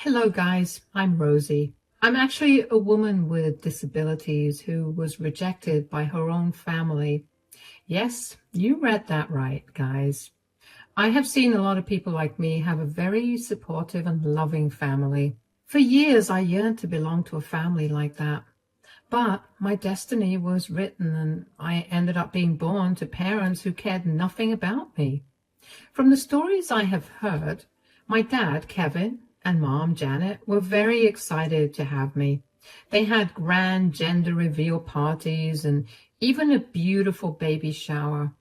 Hello guys, I'm Rosie. I'm actually a woman with disabilities who was rejected by her own family. Yes, you read that right, guys. I have seen a lot of people like me have a very supportive and loving family. For years, I yearned to belong to a family like that. But my destiny was written and I ended up being born to parents who cared nothing about me. From the stories I have heard, my dad, Kevin, and mom, Janet, were very excited to have me. They had grand gender reveal parties and even a beautiful baby shower.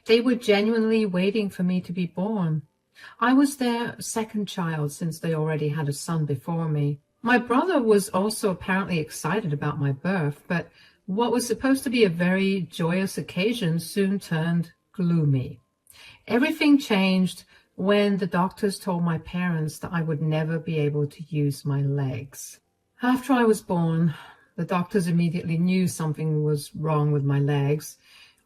They were genuinely waiting for me to be born. I was their second child since they already had a son before me. My brother was also apparently excited about my birth, but what was supposed to be a very joyous occasion soon turned gloomy. Everything changed when the doctors told my parents that I would never be able to use my legs. After I was born, the doctors immediately knew something was wrong with my legs.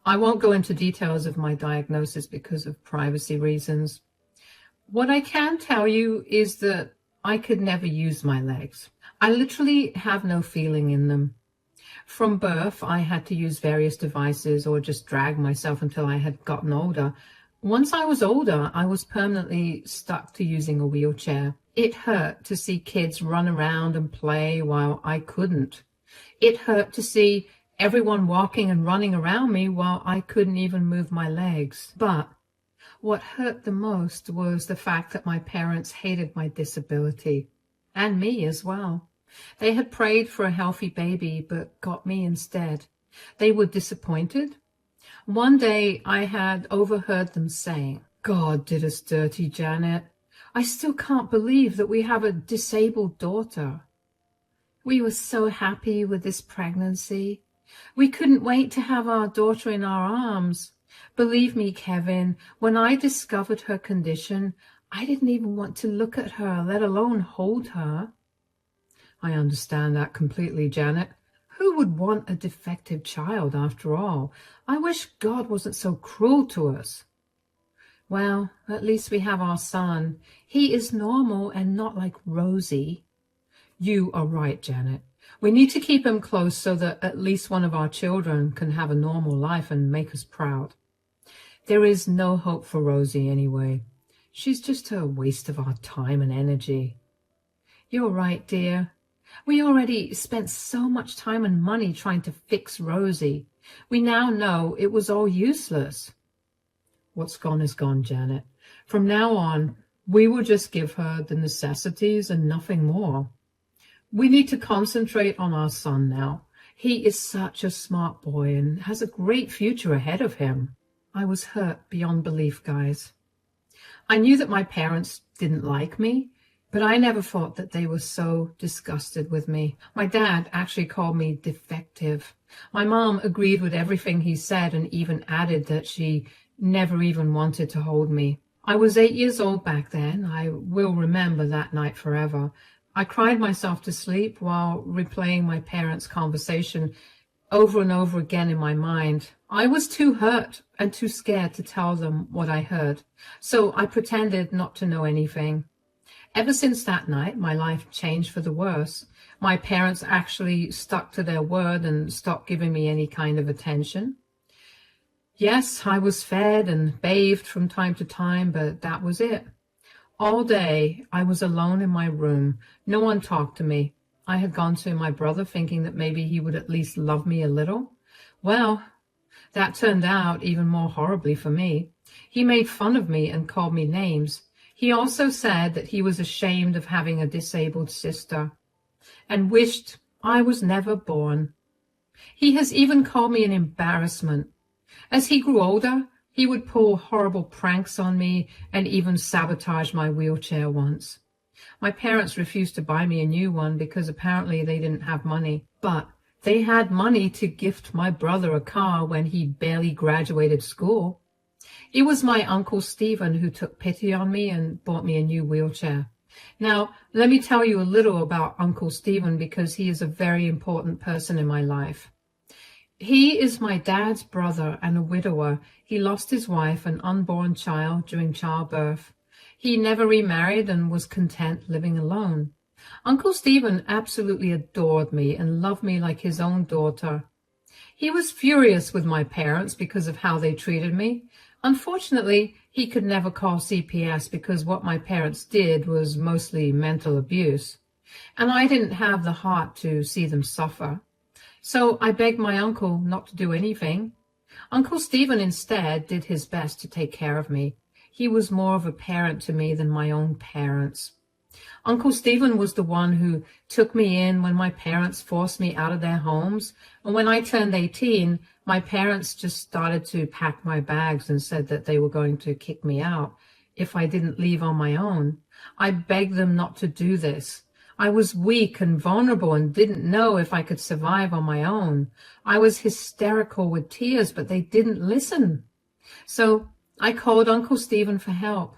I won't go into details of my diagnosis because of privacy reasons. What I can tell you is that I could never use my legs. I literally have no feeling in them. From birth, I had to use various devices or just drag myself until I had gotten older. Once I was older, I was permanently stuck to using a wheelchair. It hurt to see kids run around and play while I couldn't. It hurt to see everyone walking and running around me while I couldn't even move my legs. But what hurt the most was the fact that my parents hated my disability, and me as well. They had prayed for a healthy baby, but got me instead. They were disappointed. One day I had overheard them saying, "God did us dirty, Janet. I still can't believe that we have a disabled daughter. We were so happy with this pregnancy. We couldn't wait to have our daughter in our arms. Believe me, Kevin, when I discovered her condition, I didn't even want to look at her, let alone hold her." I understand that completely, Janet. Who would want a defective child after all? I wish God wasn't so cruel to us. Well, at least we have our son. He is normal and not like Rosie. You are right, Janet. We need to keep him close so that at least one of our children can have a normal life and make us proud. There is no hope for Rosie anyway. She's just a waste of our time and energy. You're right, dear. We already spent so much time and money trying to fix Rosie. We now know it was all useless. What's gone is gone, Janet. From now on, we will just give her the necessities and nothing more. We need to concentrate on our son now. He is such a smart boy and has a great future ahead of him. I was hurt beyond belief, guys. I knew that my parents didn't like me, but I never thought that they were so disgusted with me. My dad actually called me defective. My mom agreed with everything he said and even added that she never even wanted to hold me. I was 8 years old back then. I will remember that night forever. I cried myself to sleep while replaying my parents' conversation over and over again in my mind. I was too hurt and too scared to tell them what I heard, so I pretended not to know anything. Ever since that night, my life changed for the worse. My parents actually stuck to their word and stopped giving me any kind of attention. Yes, I was fed and bathed from time to time, but that was it. All day, I was alone in my room. No one talked to me. I had gone to my brother thinking that maybe he would at least love me a little. Well, that turned out even more horribly for me. He made fun of me and called me names. He also said that he was ashamed of having a disabled sister and wished I was never born. He has even called me an embarrassment. As he grew older, he would pull horrible pranks on me and even sabotage my wheelchair once. My parents refused to buy me a new one because apparently they didn't have money, but they had money to gift my brother a car when he barely graduated school. It was my Uncle Stephen who took pity on me and bought me a new wheelchair. Now, let me tell you a little about Uncle Stephen because he is a very important person in my life. He is my dad's brother and a widower. He lost his wife and unborn child during childbirth. He never remarried and was content living alone. Uncle Stephen absolutely adored me and loved me like his own daughter. He was furious with my parents because of how they treated me. Unfortunately, he could never call CPS because what my parents did was mostly mental abuse, and I didn't have the heart to see them suffer. So I begged my uncle not to do anything. Uncle Stephen instead did his best to take care of me. He was more of a parent to me than my own parents. Uncle Stephen was the one who took me in when my parents forced me out of their homes. And when I turned 18, my parents just started to pack my bags and said that they were going to kick me out if I didn't leave on my own. I begged them not to do this. I was weak and vulnerable and didn't know if I could survive on my own. I was hysterical with tears, but they didn't listen. So I called Uncle Stephen for help.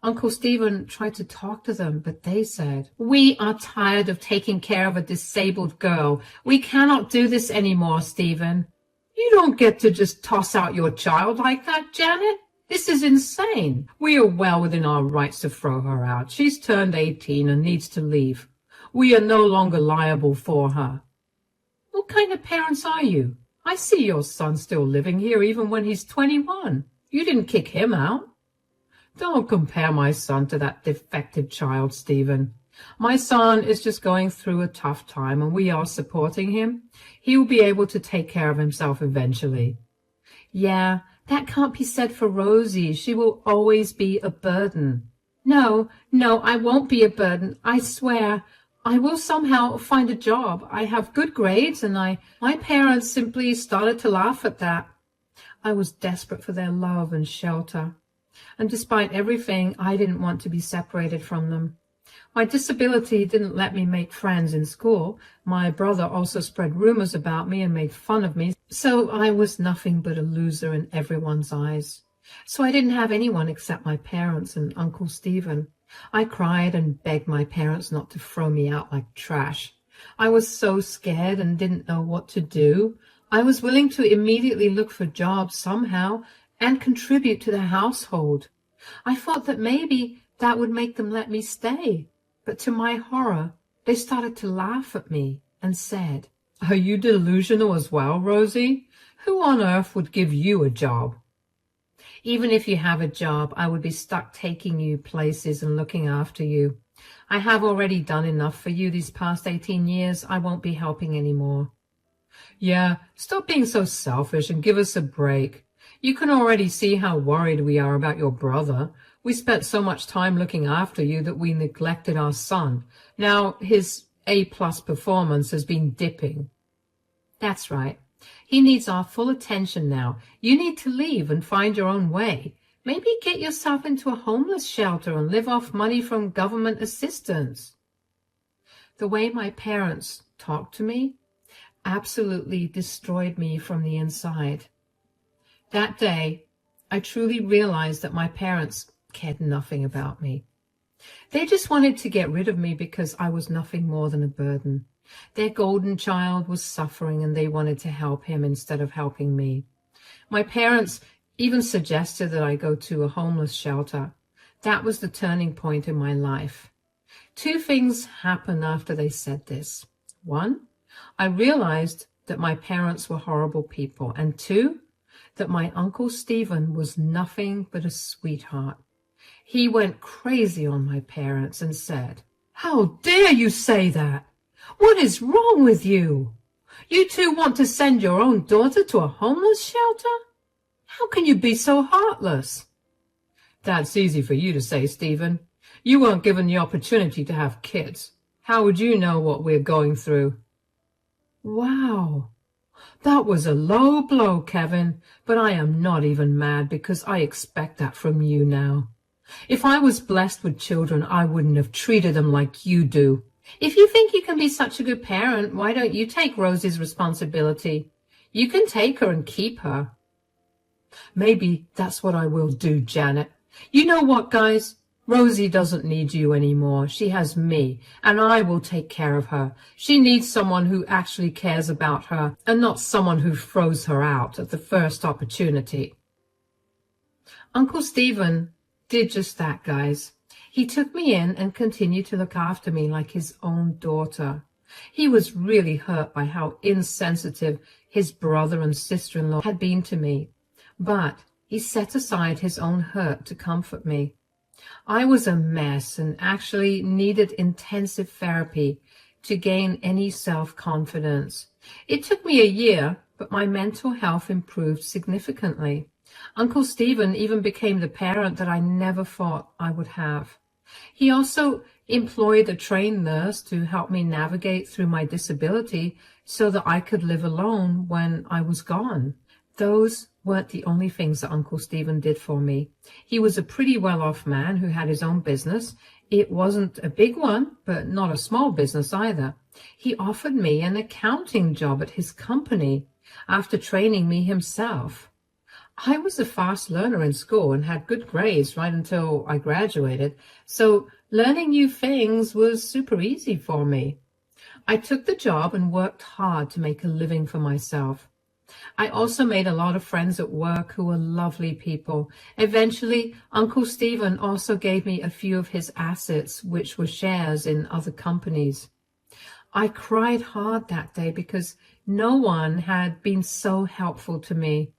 Uncle Stephen tried to talk to them, but they said, "We are tired of taking care of a disabled girl. We cannot do this anymore, Stephen." "You don't get to just toss out your child like that, Janet. This is insane. We are well within our rights to throw her out. She's turned 18 and needs to leave. We are no longer liable for her." "What kind of parents are you? I see your son still living here even when he's 21. You didn't kick him out." "Don't compare my son to that defective child, Stephen. My son is just going through a tough time and we are supporting him. He will be able to take care of himself eventually." "Yeah, that can't be said for Rosie. She will always be a burden." No, I won't be a burden. I swear. I will somehow find a job. I have good grades and my parents simply started to laugh at that. I was desperate for their love and shelter. And despite everything, I didn't want to be separated from them. My disability didn't let me make friends in school. My brother also spread rumors about me and made fun of me, so I was nothing but a loser in everyone's eyes. So I didn't have anyone except my parents and Uncle Stephen. I cried and begged my parents not to throw me out like trash. I was so scared and didn't know what to do. I was willing to immediately look for jobs somehow and contribute to the household. I thought that maybe that would make them let me stay. But to my horror, they started to laugh at me and said, "Are you delusional as well, Rosie? Who on earth would give you a job?" "Even if you have a job, I would be stuck taking you places and looking after you. I have already done enough for you these past 18 years. I won't be helping anymore." "Yeah, stop being so selfish and give us a break. You can already see how worried we are about your brother. We spent so much time looking after you that we neglected our son. Now his A+ performance has been dipping." "That's right. He needs our full attention now. You need to leave and find your own way. Maybe get yourself into a homeless shelter and live off money from government assistance." The way my parents talked to me absolutely destroyed me from the inside. That day, I truly realized that my parents cared nothing about me. They just wanted to get rid of me because I was nothing more than a burden. Their golden child was suffering and they wanted to help him instead of helping me. My parents even suggested that I go to a homeless shelter. That was the turning point in my life. Two things happened after they said this. One, I realized that my parents were horrible people. And two, that my Uncle Stephen was nothing but a sweetheart. He went crazy on my parents and said, "How dare you say that? What is wrong with you? You two want to send your own daughter to a homeless shelter? How can you be so heartless?" "That's easy for you to say, Stephen. You weren't given the opportunity to have kids. How would you know what we're going through?" Wow. That was a low blow, Kevin, but I am not even mad because I expect that from you now. If I was blessed with children, I wouldn't have treated them like you do. If you think you can be such a good parent, why don't you take Rosie's responsibility? You can take her and keep her. Maybe that's what I will do, Janet. You know what, guys? Rosie doesn't need you anymore. She has me, and I will take care of her. She needs someone who actually cares about her, and not someone who throws her out at the first opportunity. Uncle Stephen did just that, guys. He took me in and continued to look after me like his own daughter. He was really hurt by how insensitive his brother and sister-in-law had been to me, but he set aside his own hurt to comfort me. I was a mess and actually needed intensive therapy to gain any self-confidence. It took me a year, but my mental health improved significantly. Uncle Stephen even became the parent that I never thought I would have. He also employed a trained nurse to help me navigate through my disability so that I could live alone when I was gone. Those weren't the only things that Uncle Stephen did for me. He was a pretty well-off man who had his own business. It wasn't a big one, but not a small business either. He offered me an accounting job at his company after training me himself. I was a fast learner in school and had good grades right until I graduated, so learning new things was super easy for me. I took the job and worked hard to make a living for myself. I also made a lot of friends at work who were lovely people. Eventually, Uncle Stephen also gave me a few of his assets, which were shares in other companies. I cried hard that day because no one had been so helpful to me.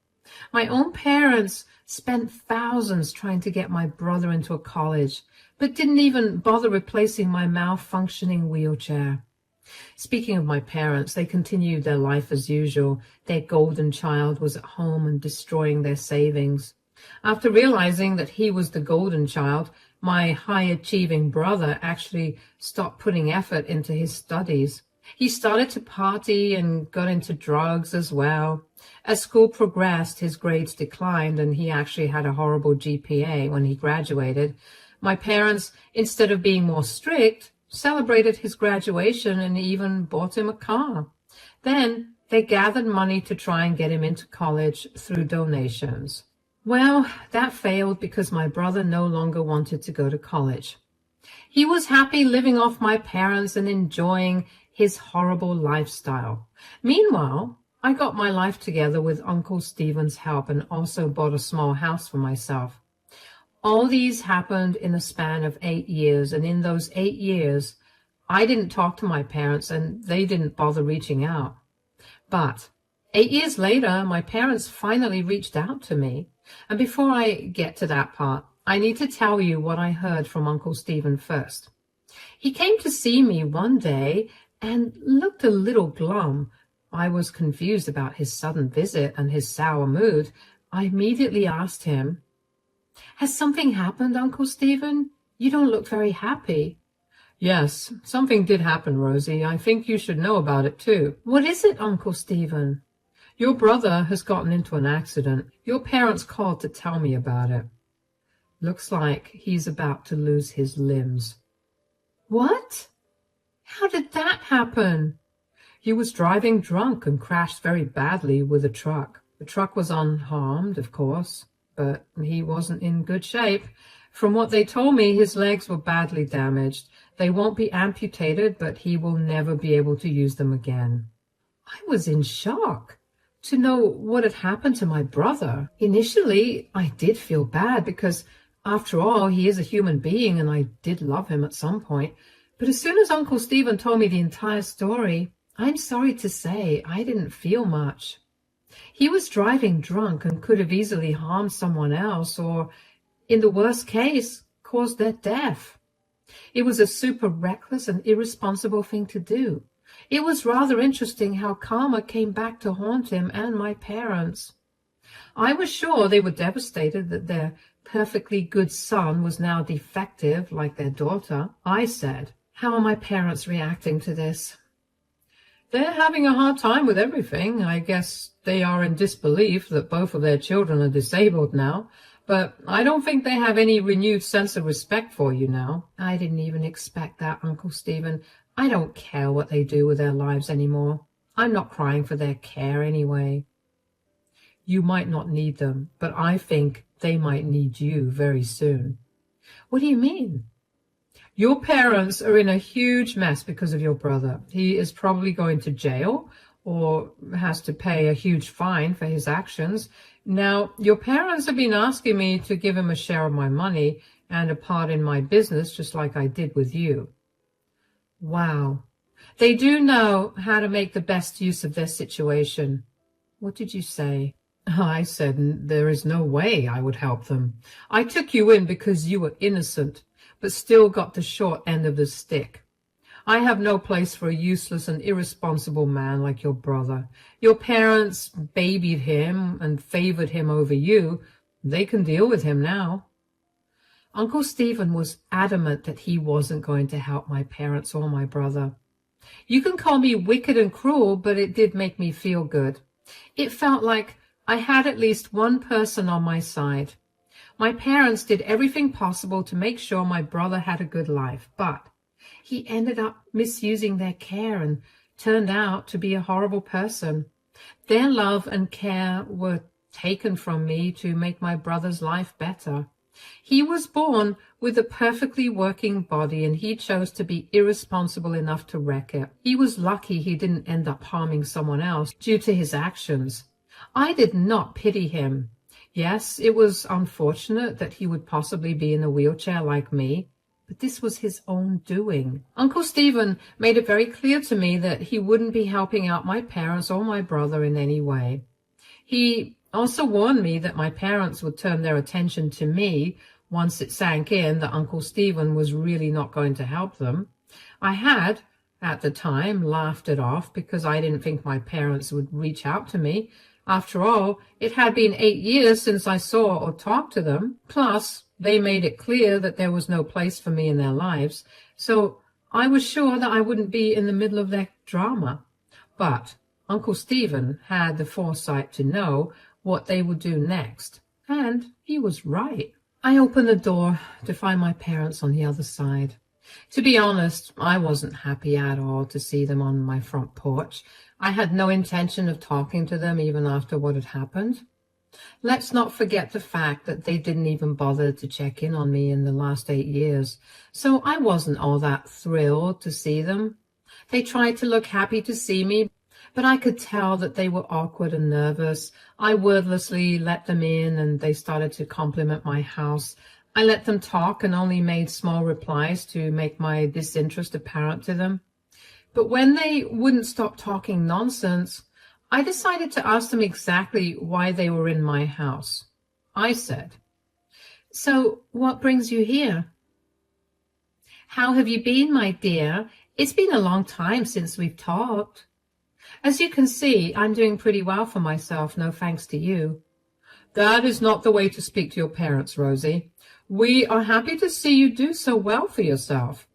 My own parents spent thousands trying to get my brother into a college, but didn't even bother replacing my malfunctioning wheelchair. Speaking of my parents, they continued their life as usual. Their golden child was at home and destroying their savings. After realizing that he was the golden child, my high-achieving brother actually stopped putting effort into his studies. He started to party and got into drugs as well. As school progressed, his grades declined, and he actually had a horrible GPA when he graduated. My parents, instead of being more strict, celebrated his graduation and even bought him a car. Then they gathered money to try and get him into college through donations. Well, that failed because my brother no longer wanted to go to college. He was happy living off my parents and enjoying his horrible lifestyle. Meanwhile, I got my life together with Uncle Stephen's help and also bought a small house for myself. All these happened in a span of 8 years, and in those 8 years, I didn't talk to my parents and they didn't bother reaching out. But 8 years later, my parents finally reached out to me. And before I get to that part, I need to tell you what I heard from Uncle Stephen first. He came to see me one day and looked a little glum. I was confused about his sudden visit and his sour mood. I immediately asked him, "Has something happened, Uncle Stephen? You don't look very happy." "Yes, something did happen, Rosie. I think you should know about it too." "What is it, Uncle Stephen?" "Your brother has gotten into an accident. Your parents called to tell me about it. Looks like he's about to lose his limbs." "What? How did that happen?" "He was driving drunk and crashed very badly with a truck. The truck was unharmed, of course, but he wasn't in good shape. From what they told me, his legs were badly damaged. They won't be amputated, but he will never be able to use them again." I was in shock to know what had happened to my brother. Initially, I did feel bad because, after all, he is a human being and I did love him at some point. But as soon as Uncle Stephen told me the entire story, I'm sorry to say I didn't feel much. He was driving drunk and could have easily harmed someone else or, in the worst case, caused their death. It was a super reckless and irresponsible thing to do. It was rather interesting how karma came back to haunt him and my parents. I was sure they were devastated that their perfectly good son was now defective like their daughter. I said, "How are my parents reacting to this?" "They're having a hard time with everything. I guess they are in disbelief that both of their children are disabled now, but I don't think they have any renewed sense of respect for you now." I didn't even expect that, Uncle Stephen. I don't care what they do with their lives anymore. I'm not crying for their care anyway. "You might not need them, but I think they might need you very soon." "What do you mean?" "Your parents are in a huge mess because of your brother. He is probably going to jail or has to pay a huge fine for his actions. Now, your parents have been asking me to give him a share of my money. and a part in my business, just like I did with you. Wow. They do know how to make the best use of their situation. What did you say? I said there is no way I would help them. I took you in because you were innocent, but still got the short end of the stick. I have no place for a useless and irresponsible man like your brother. Your parents babied him and favored him over you. They can deal with him now. Uncle Stephen was adamant that he wasn't going to help my parents or my brother. You can call me wicked and cruel, but it did make me feel good. It felt like I had at least one person on my side. My parents did everything possible to make sure my brother had a good life, but he ended up misusing their care and turned out to be a horrible person. Their love and care were taken from me to make my brother's life better. He was born with a perfectly working body, and he chose to be irresponsible enough to wreck it. He was lucky he didn't end up harming someone else due to his actions. I did not pity him. Yes, it was unfortunate that he would possibly be in a wheelchair like me, but this was his own doing. Uncle Stephen made it very clear to me that he wouldn't be helping out my parents or my brother in any way. He also warned me that my parents would turn their attention to me once it sank in that Uncle Stephen was really not going to help them. I had, at the time, laughed it off because I didn't think my parents would reach out to me. After all, it had been 8 years since I saw or talked to them. Plus, they made it clear that there was no place for me in their lives, so I was sure that I wouldn't be in the middle of their drama. But Uncle Stephen had the foresight to know what they would do next, and he was right. I opened the door to find my parents on the other side. To be honest, I wasn't happy at all to see them on my front porch. I had no intention of talking to them even after what had happened. Let's not forget the fact that they didn't even bother to check in on me in the last 8 years, so I wasn't all that thrilled to see them. They tried to look happy to see me, but I could tell that they were awkward and nervous. I wordlessly let them in, and they started to compliment my house. I let them talk and only made small replies to make my disinterest apparent to them. But when they wouldn't stop talking nonsense, I decided to ask them exactly why they were in my house. I said, "So what brings you here?" "How have you been, my dear? It's been a long time since we've talked." "As you can see, I'm doing pretty well for myself, no thanks to you." "That is not the way to speak to your parents, Rosie. We are happy to see you do so well for yourself."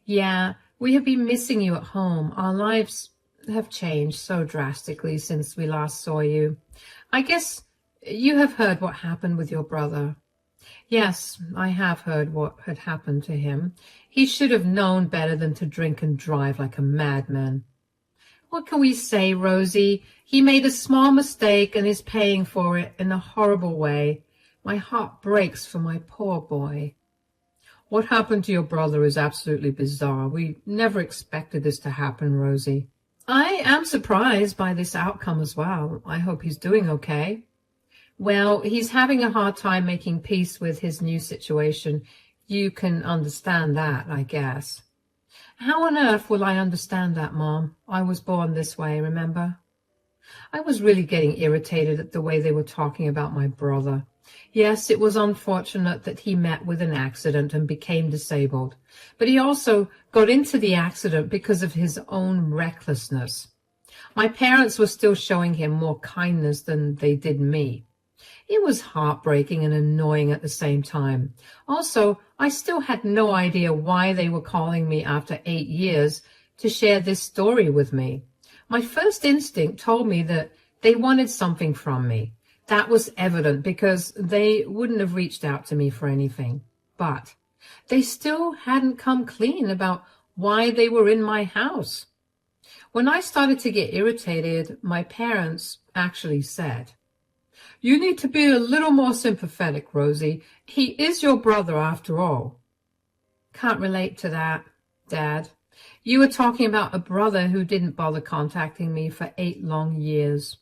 "Yeah, we have been missing you at home. Our lives have changed so drastically since we last saw you. I guess you have heard what happened with your brother." "Yes, I have heard what had happened to him. He should have known better than to drink and drive like a madman." "What can we say, Rosie? He made a small mistake and is paying for it in a horrible way. My heart breaks for my poor boy." "What happened to your brother is absolutely bizarre. We never expected this to happen, Rosie." "I am surprised by this outcome as well. I hope he's doing okay." "Well, he's having a hard time making peace with his new situation. You can understand that, I guess." "How on earth will I understand that, Mom? I was born this way, remember?" I was really getting irritated at the way they were talking about my brother. Yes, it was unfortunate that he met with an accident and became disabled, but he also got into the accident because of his own recklessness. My parents were still showing him more kindness than they did me. It was heartbreaking and annoying at the same time. Also, I still had no idea why they were calling me after 8 years to share this story with me. My first instinct told me that they wanted something from me. That was evident because they wouldn't have reached out to me for anything. But they still hadn't come clean about why they were in my house. When I started to get irritated, my parents actually said, "You need to be a little more sympathetic, Rosie. He is your brother after all." "Can't relate to that, Dad. You were talking about a brother who didn't bother contacting me for 8 long years."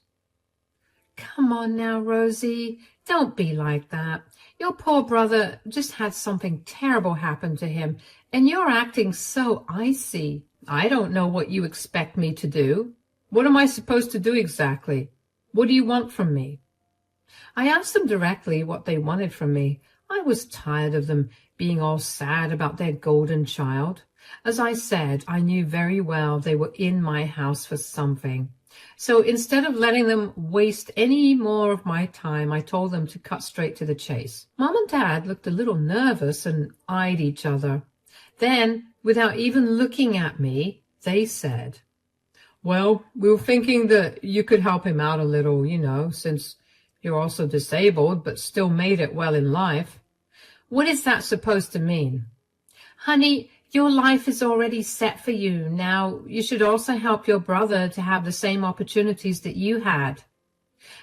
"Come on now, Rosie. Don't be like that. Your poor brother just had something terrible happen to him, and you're acting so icy. I don't know what you expect me to do. What am I supposed to do exactly? What do you want from me? I asked them directly what they wanted from me. I was tired of them being all sad about their golden child. As I said, I knew very well they were in my house for something. So instead of letting them waste any more of my time, I told them to cut straight to the chase. Mom and Dad looked a little nervous and eyed each other. Then, without even looking at me, they said, "Well, we were thinking that you could help him out a little, since you're also disabled, but still made it well in life." What is that supposed to mean? Honey, your life is already set for you. Now, you should also help your brother to have the same opportunities that you had.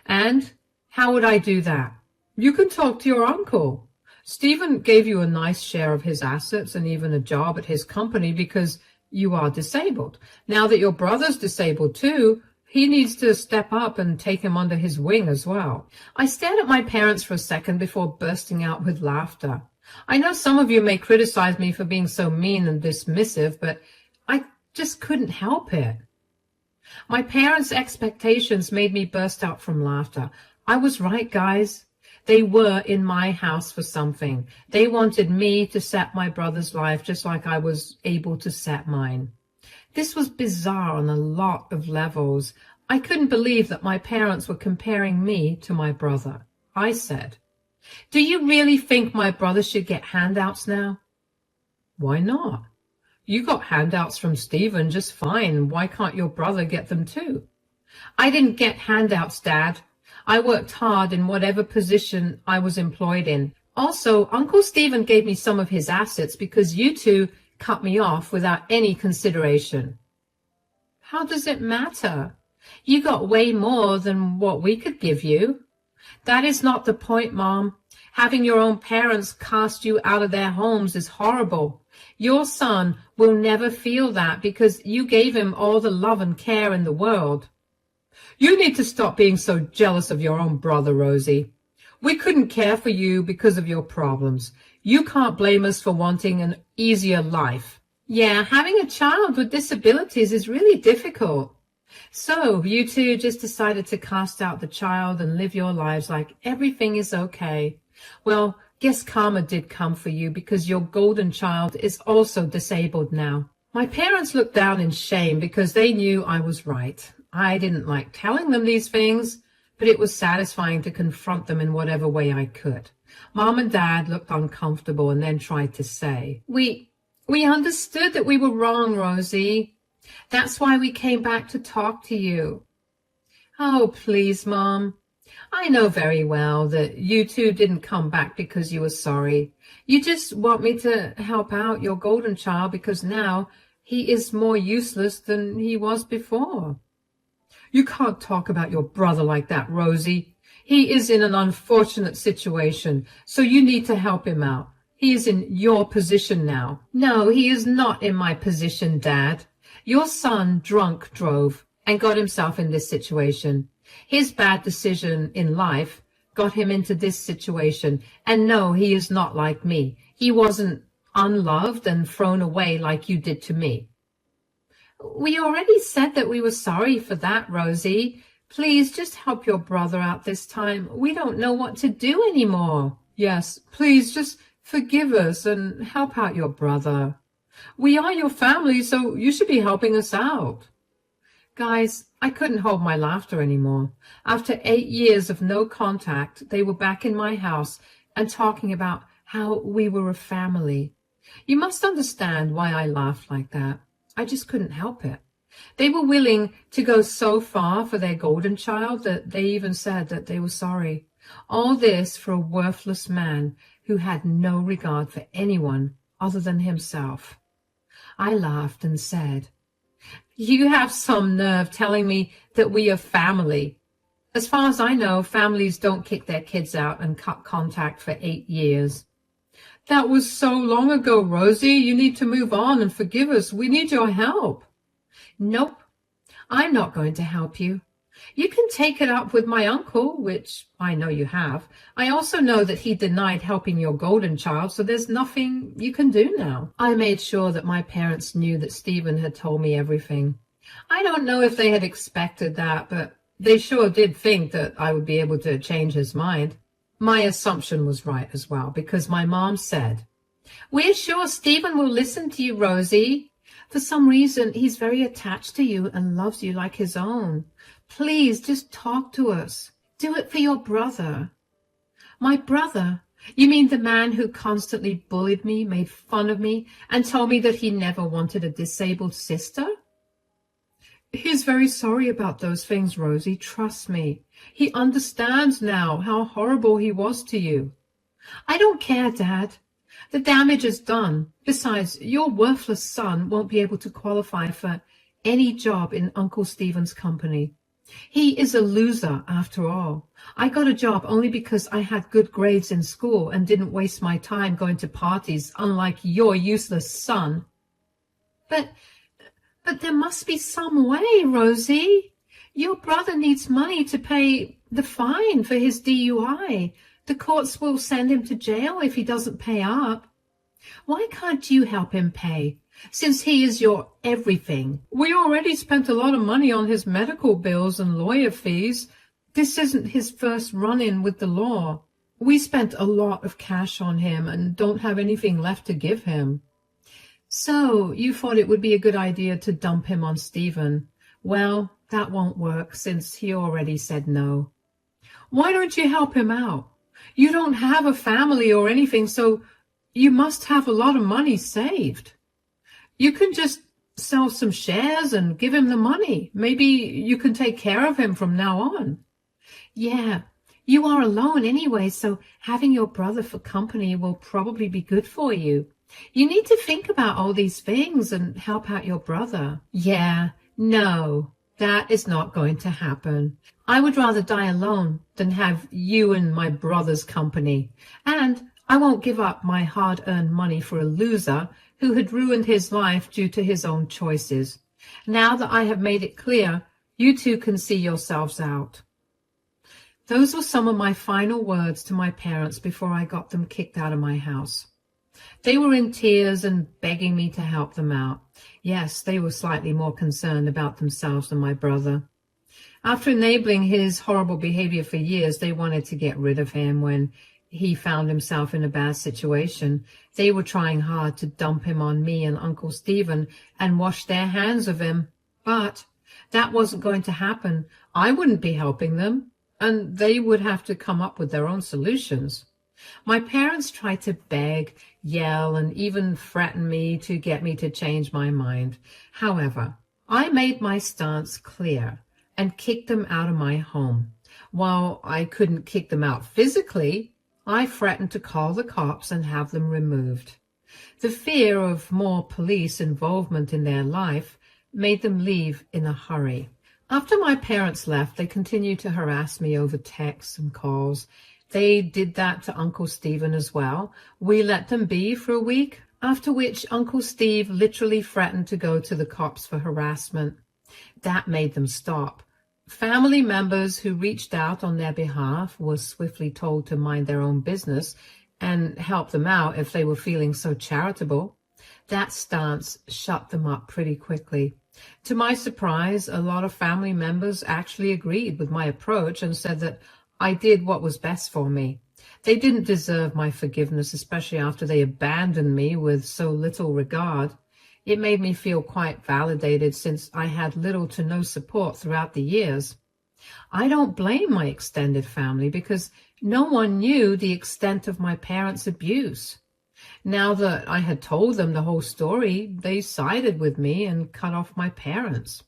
And how would I do that? You can talk to your uncle. Stephen gave you a nice share of his assets and even a job at his company because you are disabled. Now that your brother's disabled too, he needs to step up and take him under his wing as well. I stared at my parents for a second before bursting out with laughter. I know some of you may criticize me for being so mean and dismissive, but I just couldn't help it. My parents' expectations made me burst out from laughter. I was right, guys. They were in my house for something. They wanted me to set my brother's life just like I was able to set mine. This was bizarre on a lot of levels. I couldn't believe that my parents were comparing me to my brother. I said, "Do you really think my brother should get handouts now?" "Why not? You got handouts from Stephen just fine. Why can't your brother get them too?" "I didn't get handouts, Dad. I worked hard in whatever position I was employed in. Also, Uncle Stephen gave me some of his assets because you two cut me off without any consideration." "How does it matter? You got way more than what we could give you." "That is not the point, Mom. Having your own parents cast you out of their homes is horrible. Your son will never feel that because you gave him all the love and care in the world." "You need to stop being so jealous of your own brother, Rosie. We couldn't care for you because of your problems. You can't blame us for wanting an easier life." "Yeah, having a child with disabilities is really difficult. So you two just decided to cast out the child and live your lives like everything is okay. Well, guess karma did come for you because your golden child is also disabled now." My parents looked down in shame because they knew I was right. I didn't like telling them these things, but it was satisfying to confront them in whatever way I could. Mom and Dad looked uncomfortable and then tried to say, We understood that we were wrong, Rosie. That's why we came back to talk to you." "Oh, please, Mom. I know very well that you two didn't come back because you were sorry. You just want me to help out your golden child because now he is more useless than he was before." "You can't talk about your brother like that, Rosie. He is in an unfortunate situation, so you need to help him out. He is in your position now." "No, he is not in my position, Dad. Your son drunk drove and got himself in this situation. His bad decision in life got him into this situation. And no, he is not like me. He wasn't unloved and thrown away like you did to me." "We already said that we were sorry for that, Rosie. Please just help your brother out this time. We don't know what to do anymore." "Yes, please just forgive us and help out your brother. We are your family, so you should be helping us out." Guys, I couldn't hold my laughter anymore. After 8 years of no contact, they were back in my house and talking about how we were a family. You must understand why I laughed like that. I just couldn't help it. They were willing to go so far for their golden child that they even said that they were sorry. All this for a worthless man who had no regard for anyone other than himself. I laughed and said, "You have some nerve telling me that we are family. As far as I know, families don't kick their kids out and cut contact for 8 years. "That was so long ago, Rosie. You need to move on and forgive us. We need your help." "Nope, I'm not going to help you. You can take it up with my uncle, which I know you have. I also know that he denied helping your golden child, so there's nothing you can do now. I made sure that my parents knew that Stephen had told me everything. I don't know if they had expected that, but they sure did think that I would be able to change his mind. My assumption was right as well, because my mom said, "We're sure Stephen will listen to you, Rosie. For some reason, he's very attached to you and loves you like his own. Please, just talk to us. Do it for your brother." My brother? You mean the man who constantly bullied me, made fun of me, and told me that he never wanted a disabled sister? He's very sorry about those things, Rosie. Trust me. He understands now how horrible he was to you. I don't care, Dad. The damage is done. Besides, your worthless son won't be able to qualify for any job in Uncle Stephen's company. He is a loser, after all. I got a job only because I had good grades in school and didn't waste my time going to parties, unlike your useless son. But there must be some way, Rosie. Your brother needs money to pay the fine for his DUI. The courts will send him to jail if he doesn't pay up. Why can't you help him pay, since he is your everything? We already spent a lot of money on his medical bills and lawyer fees. This isn't his first run-in with the law. We spent a lot of cash on him and don't have anything left to give him. So you thought it would be a good idea to dump him on Stephen. Well, that won't work since he already said no. Why don't you help him out? You don't have a family or anything, so you must have a lot of money saved. You can just sell some shares and give him the money. Maybe you can take care of him from now on. Yeah, you are alone anyway, so having your brother for company will probably be good for you. You need to think about all these things and help out your brother. Yeah, no, that is not going to happen. I would rather die alone than have you and my brother's company. And I won't give up my hard-earned money for a loser who had ruined his life due to his own choices. Now that I have made it clear, you two can see yourselves out. Those were some of my final words to my parents before I got them kicked out of my house. They were in tears and begging me to help them out. Yes, they were slightly more concerned about themselves than my brother. After enabling his horrible behavior for years, they wanted to get rid of him when he found himself in a bad situation. They were trying hard to dump him on me and Uncle Stephen and wash their hands of him. But that wasn't going to happen. I wouldn't be helping them, and they would have to come up with their own solutions. My parents tried to beg, yell, and even threaten me to get me to change my mind. However, I made my stance clear and kicked them out of my home. While I couldn't kick them out physically, I threatened to call the cops and have them removed. The fear of more police involvement in their life made them leave in a hurry. After my parents left, they continued to harass me over texts and calls. They did that to Uncle Stephen as well. We let them be for a week, after which Uncle Steve literally threatened to go to the cops for harassment. That made them stop. Family members who reached out on their behalf were swiftly told to mind their own business and help them out if they were feeling so charitable. That stance shut them up pretty quickly. To my surprise, a lot of family members actually agreed with my approach and said that I did what was best for me. They didn't deserve my forgiveness, especially after they abandoned me with so little regard. It made me feel quite validated since I had little to no support throughout the years. I don't blame my extended family because no one knew the extent of my parents' abuse. Now that I had told them the whole story, they sided with me and cut off my parents.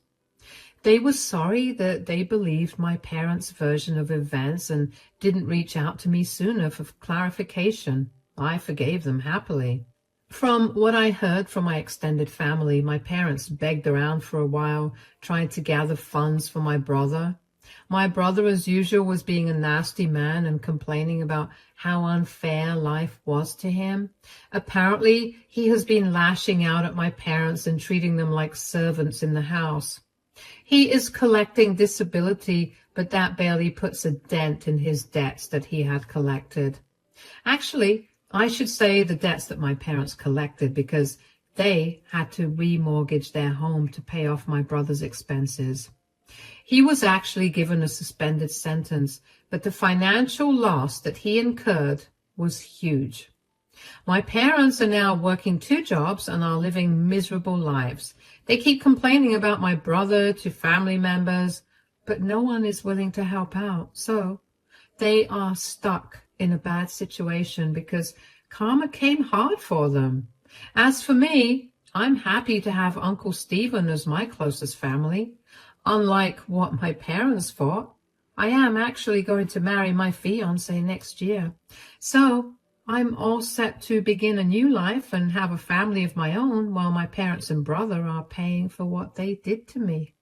They were sorry that they believed my parents' version of events and didn't reach out to me sooner for clarification. I forgave them happily. From what I heard from my extended family, my parents begged around for a while, trying to gather funds for my brother. My brother, as usual, was being a nasty man and complaining about how unfair life was to him. Apparently, he has been lashing out at my parents and treating them like servants in the house. He is collecting disability, but that barely puts a dent in his debts that he had collected. Actually, I should say the debts that my parents collected, because they had to remortgage their home to pay off my brother's expenses. He was actually given a suspended sentence, but the financial loss that he incurred was huge. My parents are now working 2 jobs and are living miserable lives. They keep complaining about my brother to family members, but no one is willing to help out. So they are stuck in a bad situation because karma came hard for them. As for me, I'm happy to have Uncle Stephen as my closest family. Unlike what my parents thought, I am actually going to marry my fiance next year. So I'm all set to begin a new life and have a family of my own while my parents and brother are paying for what they did to me.